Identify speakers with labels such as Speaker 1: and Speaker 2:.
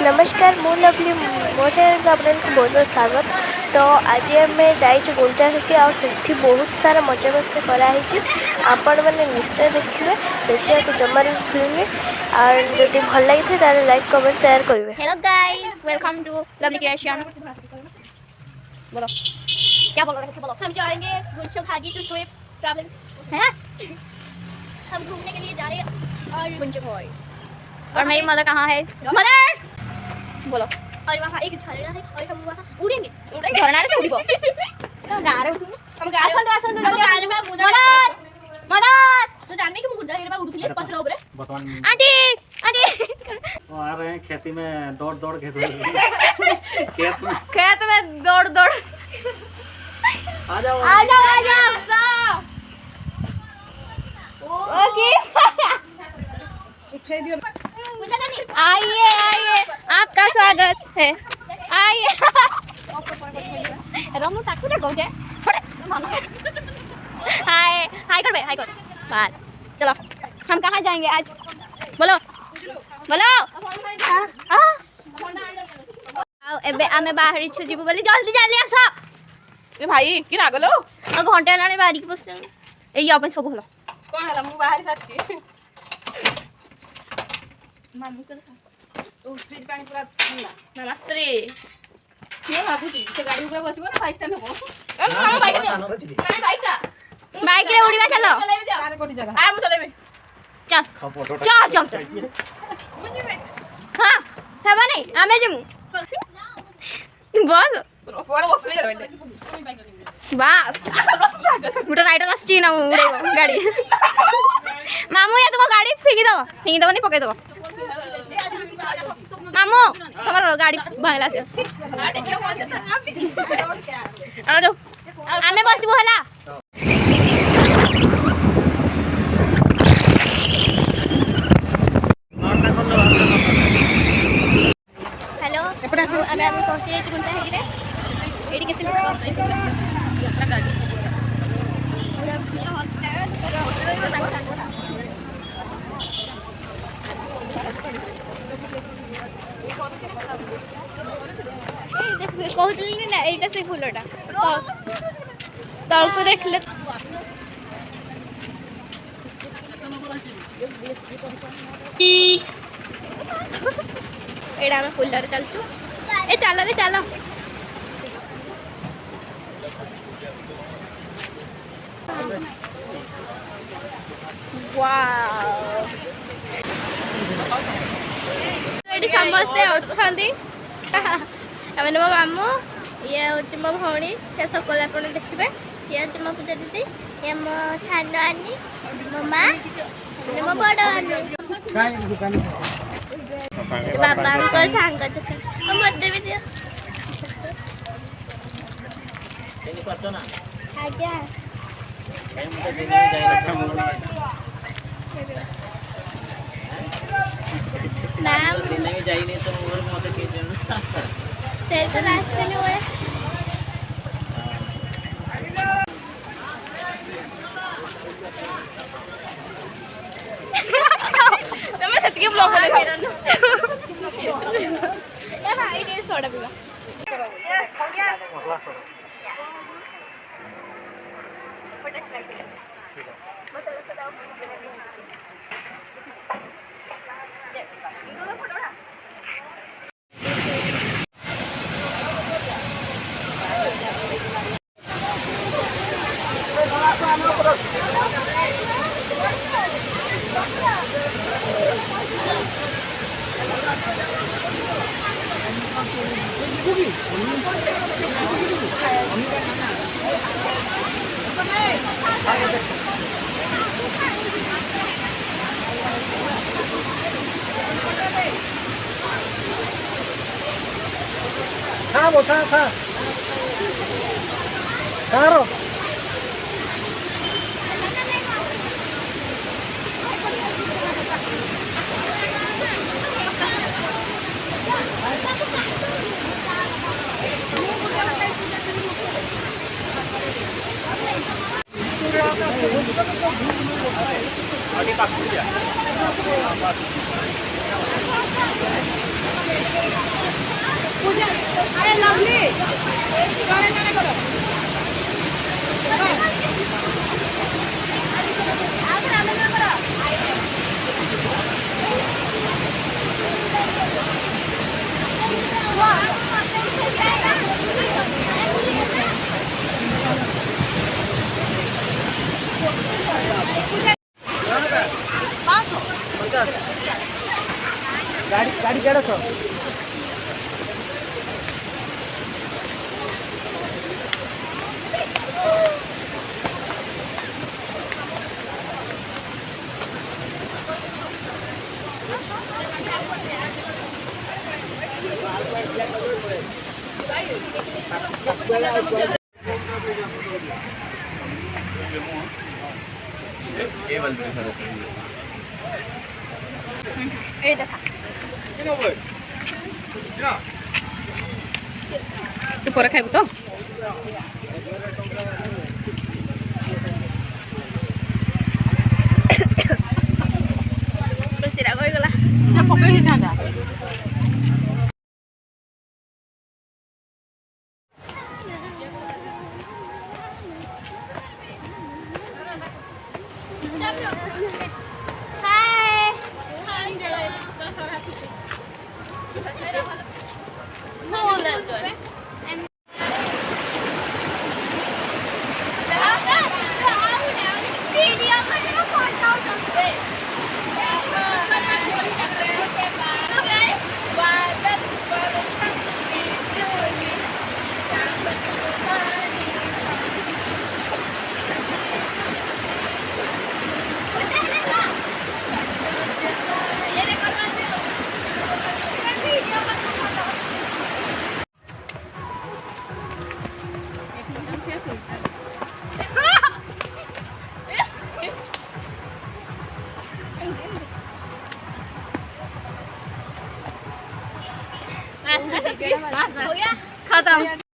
Speaker 1: नमस्कार मु लवली मो चैनल को आपको बहुत बहुत स्वागत। तो आज आम जाइए गुंजा देखिए आठी बहुत सारा मजा मस्ती कराई आपण मैंने निश्चय देखिए देखा जमार भूलनी और जब भल लगी था लाइक कमेंट शेयर करेंगे।
Speaker 2: Hello guys, welcome to lovely creation. बोलो क्या बोल रहे थे? बोलो। हम जाएंगे गुंजा घाटी टू ट्रिप ट्रैवल है। हम घूमने के लिए जा रहे हैं और गुंजा घाटी। और मेरी मदर कहाँ है? मदर बोलो। और वहाँ एक झरना है और हम वहाँ उड़ेंगे। झरना से उड़ीबो गा रे हम गा आसन में मदर मदर तो जानने कि हम गुंजा गिरबा उड़ुथले पत्थर ऊपर आंटी आंटी
Speaker 3: वो आ रहे हैं खेती में दौड़ दौड़ के
Speaker 2: खेत में दौड़ दौड़
Speaker 3: आ जाओ
Speaker 2: आ जाओ आ जाओ ओके आइए आइए आपका स्वागत है। आइए रमू टाकू ना कौन हाय हाय कर बे हाय कर बस चलो हम कहाँ जाएंगे आज? बोलो बोलो एबे आमे बाहरी छु जीबू बोली जल्दी जल्दी आसो
Speaker 4: ए भाई कि रागलो
Speaker 2: आ घंटा लाने बारी बस एई अपन सब हलो
Speaker 4: कोन हला मु बाहर साची मामू कर ओ फ्रिज पानी पूरा ठंडा नमस्ते के बाबूजी से गाड़ी ऊपर बसिबो ना बाइक ता नेबो हम बाइक ने
Speaker 2: बाइक रे उड़ीबा चलो
Speaker 4: तारे कोटी जगह आ मु चलेबे
Speaker 2: चल चल चल हां हेबा नहीं आमे जमु बस
Speaker 4: पोड़ा बसले जरबे
Speaker 2: बस गुटा राइड आछी ना उड़ेबो गाड़ी मामू या तुम गाड़ी फेंकी दो नहीं पके दो मामू तुम्हारा गाड़ी भागला से आ जाओ आमे बसबो हला। हेलो आमे आमे पहुंचे गुंटा हेगी रे एडी केते लोग पहुंचे गाड़ी कहूली ना এইটা সেই ফুলটা তলকু দেখলে ଏଇଟା ଆମେ ଫୁଲରେ ଚାଲଛୁ ଏ ଚାଲ ରେ ଚାଲ वाओ एडी समस्ते अछंती आमे मो मामू ये होची मो भौणी से सकल आपण देखिबे ये होची मो पूजा दीदी ये मो सानो आनी मो मां मो बड़ आनी बाबा को सांग दुकान मते भी दियो
Speaker 3: एनी करतो ना
Speaker 2: आज्ञा
Speaker 3: कहीं मुझे दिन में जाए रखा मोर
Speaker 2: नाम
Speaker 3: दिन में जाई नहीं तो मोर मते के जन
Speaker 2: से तो लास्ट के लिए
Speaker 4: तमे सच्ची ब्लॉग ले खाइरन
Speaker 2: ए भाई ने सोडा पीवा
Speaker 3: मसला सो
Speaker 2: मसाला सोडा
Speaker 3: खा बोता खा खारो
Speaker 4: आगे काट दिया अरे लवली गाने गाने करो
Speaker 3: गाड़ी गाड़ी केड़ा छ
Speaker 2: এই দেখা
Speaker 4: तू पर खाइबू तो
Speaker 2: ବେଶୀ ରାଗ ହେଇଗଲା
Speaker 4: ना पपे ही थांदा
Speaker 2: हो गया खत्म